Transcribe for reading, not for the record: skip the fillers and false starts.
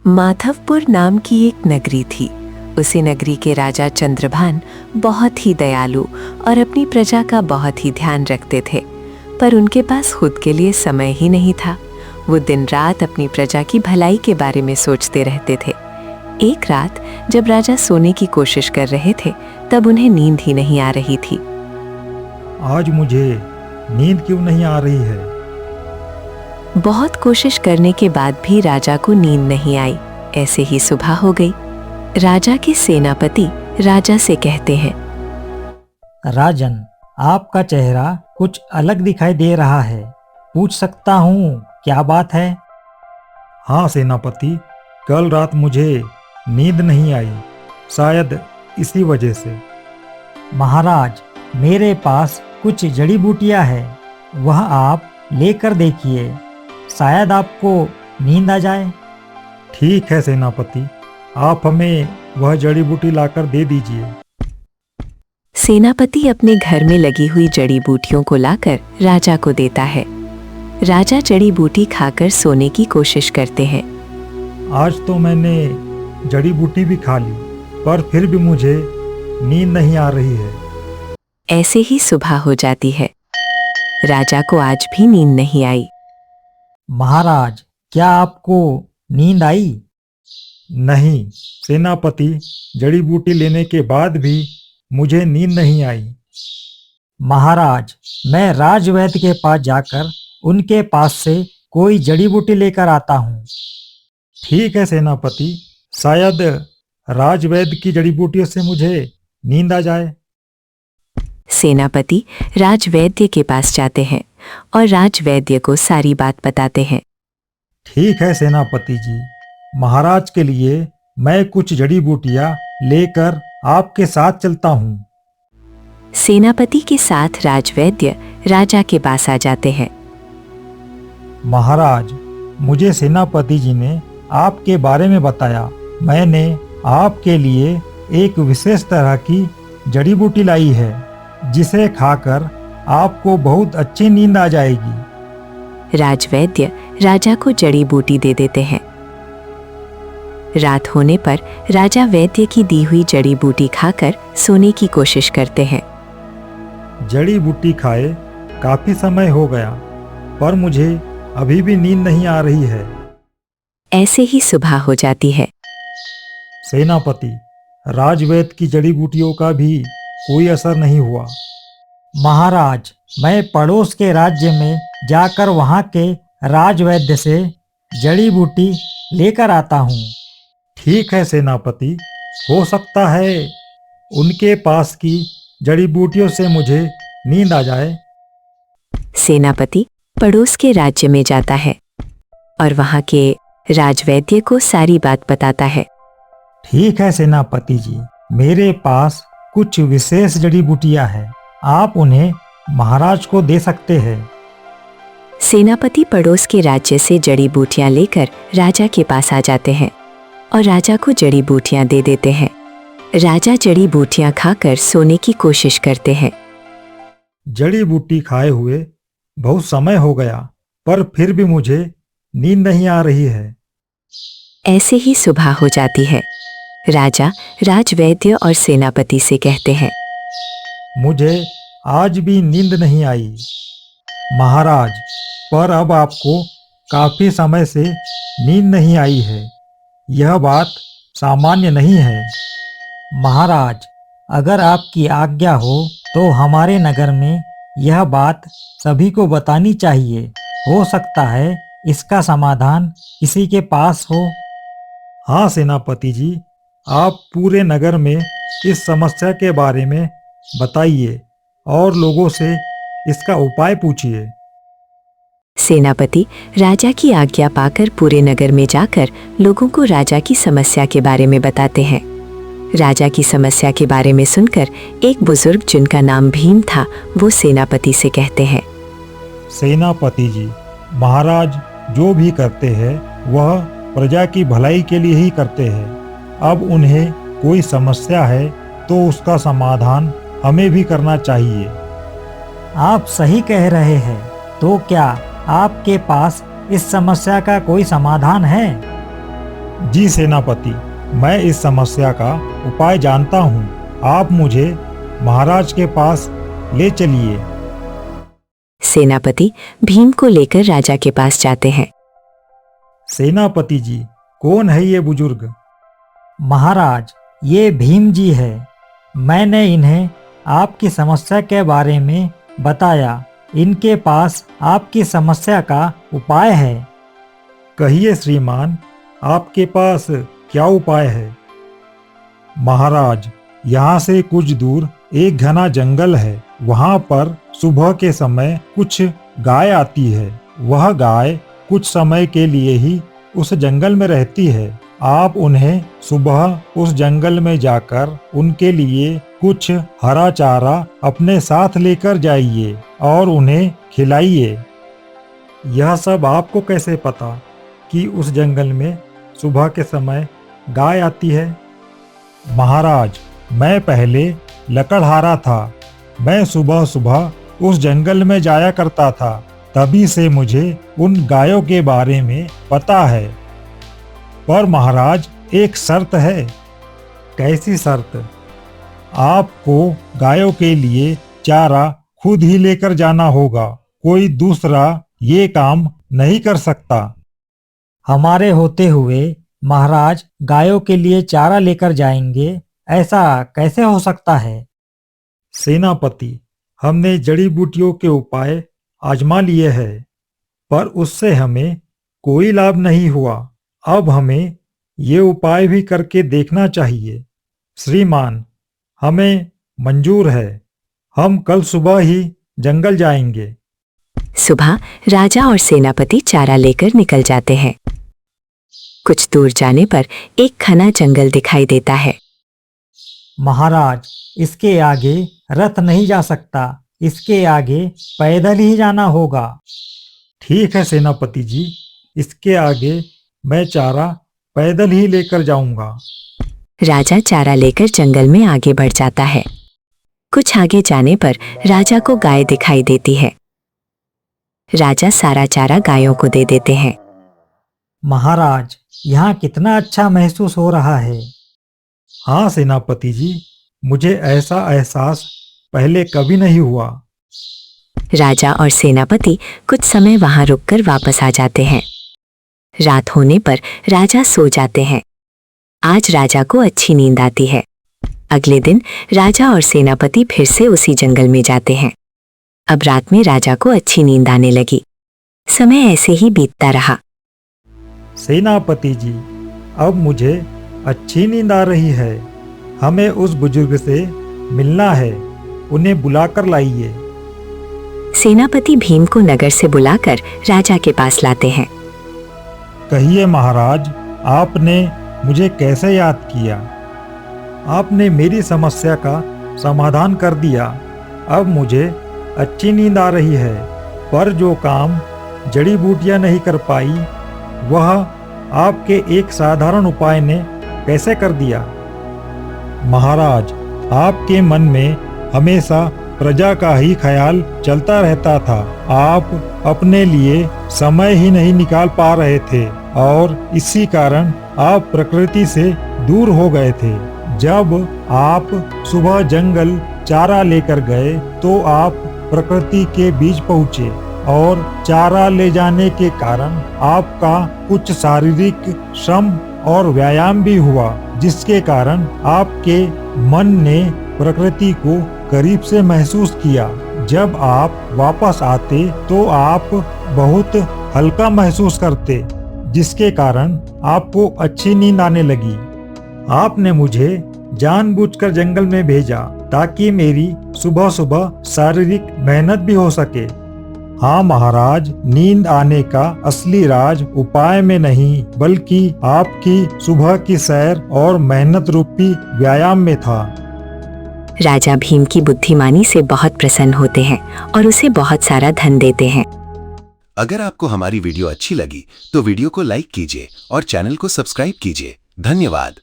माधवपुर नाम की एक नगरी थी। उसी नगरी के राजा चंद्रभान बहुत ही दयालु और अपनी प्रजा का बहुत ही ध्यान रखते थे, पर उनके पास खुद के लिए समय ही नहीं था। वो दिन रात अपनी प्रजा की भलाई के बारे में सोचते रहते थे। एक रात जब राजा सोने की कोशिश कर रहे थे, तब उन्हें नींद ही नहीं आ रही थी। आज मुझे नींद क्यों नहीं आ रही है? बहुत कोशिश करने के बाद भी राजा को नींद नहीं आई। ऐसे ही सुबह हो गई। राजा के सेनापति राजा से कहते हैं, राजन, आपका चेहरा कुछ अलग दिखाई दे रहा है। पूछ सकता हूँ क्या बात है? हाँ सेनापति, कल रात मुझे नींद नहीं आई, शायद इसी वजह से। महाराज, मेरे पास कुछ जड़ी बूटियाँ है, वह आप लेकर देखिए, शायद आपको नींद आ जाए। ठीक है सेनापति, आप हमें वह जड़ी बूटी लाकर दे दीजिए। सेनापति अपने घर में लगी हुई जड़ी बूटियों को लाकर राजा को देता है। राजा जड़ी बूटी खाकर सोने की कोशिश करते हैं। आज तो मैंने जड़ी बूटी भी खा ली, पर फिर भी मुझे नींद नहीं आ रही है। ऐसे ही सुबह हो जाती है। राजा को आज भी नींद नहीं आई। महाराज, क्या आपको नींद आई? नहीं सेनापति, जड़ी बूटी लेने के बाद भी मुझे नींद नहीं आई। महाराज, मैं राजवैद्य के पास जाकर उनके पास से कोई जड़ी बूटी लेकर आता हूँ। ठीक है सेनापति, शायद राजवैद्य की जड़ी बूटियों से मुझे नींद आ जाए। सेनापति राजवैद्य के पास जाते हैं और राजवैद्य को सारी बात बताते हैं। ठीक है सेनापति जी, महाराज के लिए मैं कुछ जड़ी बूटियां लेकर आपके साथ चलता हूँ। सेनापति के साथ राजवैद्य राजा के पास आ जाते हैं। महाराज, मुझे सेनापति जी ने आपके बारे में बताया। मैंने आपके लिए एक विशेष तरह की जड़ी बूटी लाई है, जिसे खाकर आपको बहुत अच्छी नींद आ जाएगी। राजवैद्य राजा को जड़ी बूटी दे देते हैं। रात होने पर राजा वैद्य की दी हुई जड़ी बूटी खाकर सोने की कोशिश करते हैं। जड़ी बूटी खाए काफी समय हो गया, पर मुझे अभी भी नींद नहीं आ रही है। ऐसे ही सुबह हो जाती है। सेनापति, राजवैद्य की जड़ी बूटियों का भी कोई असर नहीं हुआ। महाराज, मैं पड़ोस के राज्य में जाकर वहाँ के राजवैद्य से जड़ी बूटी लेकर आता हूँ। ठीक है सेनापति, हो सकता है उनके पास की जड़ी बूटियों से मुझे नींद आ जाए। सेनापति पड़ोस के राज्य में जाता है और वहाँ के राजवैद्य को सारी बात बताता है। ठीक है सेनापति जी, मेरे पास कुछ विशेष जड़ी बूटियाँ हैं, आप उन्हें महाराज को दे सकते हैं। सेनापति पड़ोस के राज्य से जड़ी बूटियां लेकर राजा के पास आ जाते हैं और राजा को जड़ी बूटियां दे देते हैं। राजा जड़ी बूटियां खाकर सोने की कोशिश करते हैं। जड़ी बूटी खाए हुए बहुत समय हो गया, पर फिर भी मुझे नींद नहीं आ रही है। ऐसे ही सुबह हो जाती है। राजा राजवैद्य और सेनापति से कहते हैं, मुझे आज भी नींद नहीं आई महाराज, पर अब आपको काफी समय से नींद नहीं आई है। यह बात सामान्य नहीं है। महाराज, अगर आपकी आज्ञा हो तो हमारे नगर में यह बात सभी को बतानी चाहिए। हो सकता है इसका समाधान किसी के पास हो। हाँ सेनापति जी, आप पूरे नगर में इस समस्या के बारे में बताइए और लोगों से इसका उपाय पूछिए। सेनापति राजा की आज्ञा पाकर पूरे नगर में जाकर लोगों को राजा की समस्या के बारे में बताते हैं। राजा की समस्या के बारे में सुनकर एक बुजुर्ग जिनका नाम भीम था, वो सेनापति से कहते हैं, सेनापति जी, महाराज जो भी करते हैं वह प्रजा की भलाई के लिए ही करते हैं। अब उन्हें कोई समस्या है तो उसका समाधान हमें भी करना चाहिए। आप सही कह रहे हैं। तो क्या आपके पास इस समस्या का कोई समाधान है? जी सेनापति, मैं इस समस्या का उपाय जानता हूँ। आप मुझे महाराज के पास ले चलिए। सेनापति भीम को लेकर राजा के पास जाते हैं। सेनापति जी, कौन है ये बुजुर्ग? महाराज, ये भीम जी है। मैंने इन्हें आपकी समस्या के बारे में बताया। इनके पास आपकी समस्या का उपाय है। कहिए श्रीमान, आपके पास क्या उपाय है? महाराज, यहाँ से कुछ दूर एक घना जंगल है। वहाँ पर सुबह के समय कुछ गाय आती है। वह गाय कुछ समय के लिए ही उस जंगल में रहती है। आप उन्हें सुबह उस जंगल में जाकर उनके लिए कुछ हरा चारा अपने साथ लेकर जाइए और उन्हें खिलाइए। यह सब आपको कैसे पता कि उस जंगल में सुबह के समय गाय आती है? महाराज, मैं पहले लकड़हारा था। मैं सुबह सुबह उस जंगल में जाया करता था, तभी से मुझे उन गायों के बारे में पता है। पर महाराज, एक शर्त है। कैसी शर्त? आपको गायों के लिए चारा खुद ही लेकर जाना होगा। कोई दूसरा ये काम नहीं कर सकता। हमारे होते हुए महाराज गायों के लिए चारा लेकर जाएंगे, ऐसा कैसे हो सकता है? सेनापति, हमने जड़ी बूटियों के उपाय आजमा लिए हैं, पर उससे हमें कोई लाभ नहीं हुआ। अब हमें ये उपाय भी करके देखना चाहिए। श्रीमान, हमें मंजूर है। हम कल सुबह ही जंगल जाएंगे। सुबह राजा और सेनापति चारा लेकर निकल जाते हैं। कुछ दूर जाने पर एक घना जंगल दिखाई देता है। महाराज, इसके आगे रथ नहीं जा सकता। इसके आगे पैदल ही जाना होगा। ठीक है सेनापति जी, इसके आगे मैं चारा पैदल ही लेकर जाऊंगा। राजा चारा लेकर जंगल में आगे बढ़ जाता है। कुछ आगे जाने पर राजा को गाय दिखाई देती है। राजा सारा चारा गायों को दे देते हैं। महाराज, यहाँ कितना अच्छा महसूस हो रहा है। हाँ सेनापति जी, मुझे ऐसा एहसास पहले कभी नहीं हुआ। राजा और सेनापति कुछ समय वहां रुककर वापस आ जाते हैं। रात होने पर राजा सो जाते हैं। आज राजा को अच्छी नींद आती है। अगले दिन राजा और सेनापति फिर से उसी जंगल में जाते हैं। अब रात में राजा को अच्छी नींद आने लगी। समय ऐसे ही बीतता रहा। सेनापति जी, अब मुझे अच्छी नींद आ रही है। हमें उस बुजुर्ग से मिलना है। उन्हें बुलाकर लाइए। सेनापति भीम को नगर से बुलाकर राजा के पास लाते हैं। कहिए महाराज, आपने मुझे कैसे याद किया? आपने मेरी समस्या का समाधान कर दिया। अब मुझे अच्छी नींद आ रही है। पर जो काम जड़ी बूटियां नहीं कर पाई, वह आपके एक साधारण उपाय ने कैसे कर दिया? महाराज, आपके मन में हमेशा प्रजा का ही ख्याल चलता रहता था। आप अपने लिए समय ही नहीं निकाल पा रहे थे और इसी कारण आप प्रकृति से दूर हो गए थे। जब आप सुबह जंगल चारा लेकर गए तो आप प्रकृति के बीच पहुँचे और चारा ले जाने के कारण आपका कुछ शारीरिक श्रम और व्यायाम भी हुआ, जिसके कारण आपके मन ने प्रकृति को करीब से महसूस किया। जब आप वापस आते तो आप बहुत हल्का महसूस करते, जिसके कारण आपको अच्छी नींद आने लगी। आपने मुझे जानबूझकर जंगल में भेजा ताकि मेरी सुबह सुबह शारीरिक मेहनत भी हो सके। हाँ महाराज, नींद आने का असली राज उपाय में नहीं बल्कि आपकी सुबह की सैर और मेहनत रूपी व्यायाम में था। राजा भीम की बुद्धिमानी से बहुत प्रसन्न होते हैं और उसे बहुत सारा धन देते हैं। अगर आपको हमारी वीडियो अच्छी लगी तो वीडियो को लाइक कीजिए और चैनल को सब्सक्राइब कीजिए। धन्यवाद।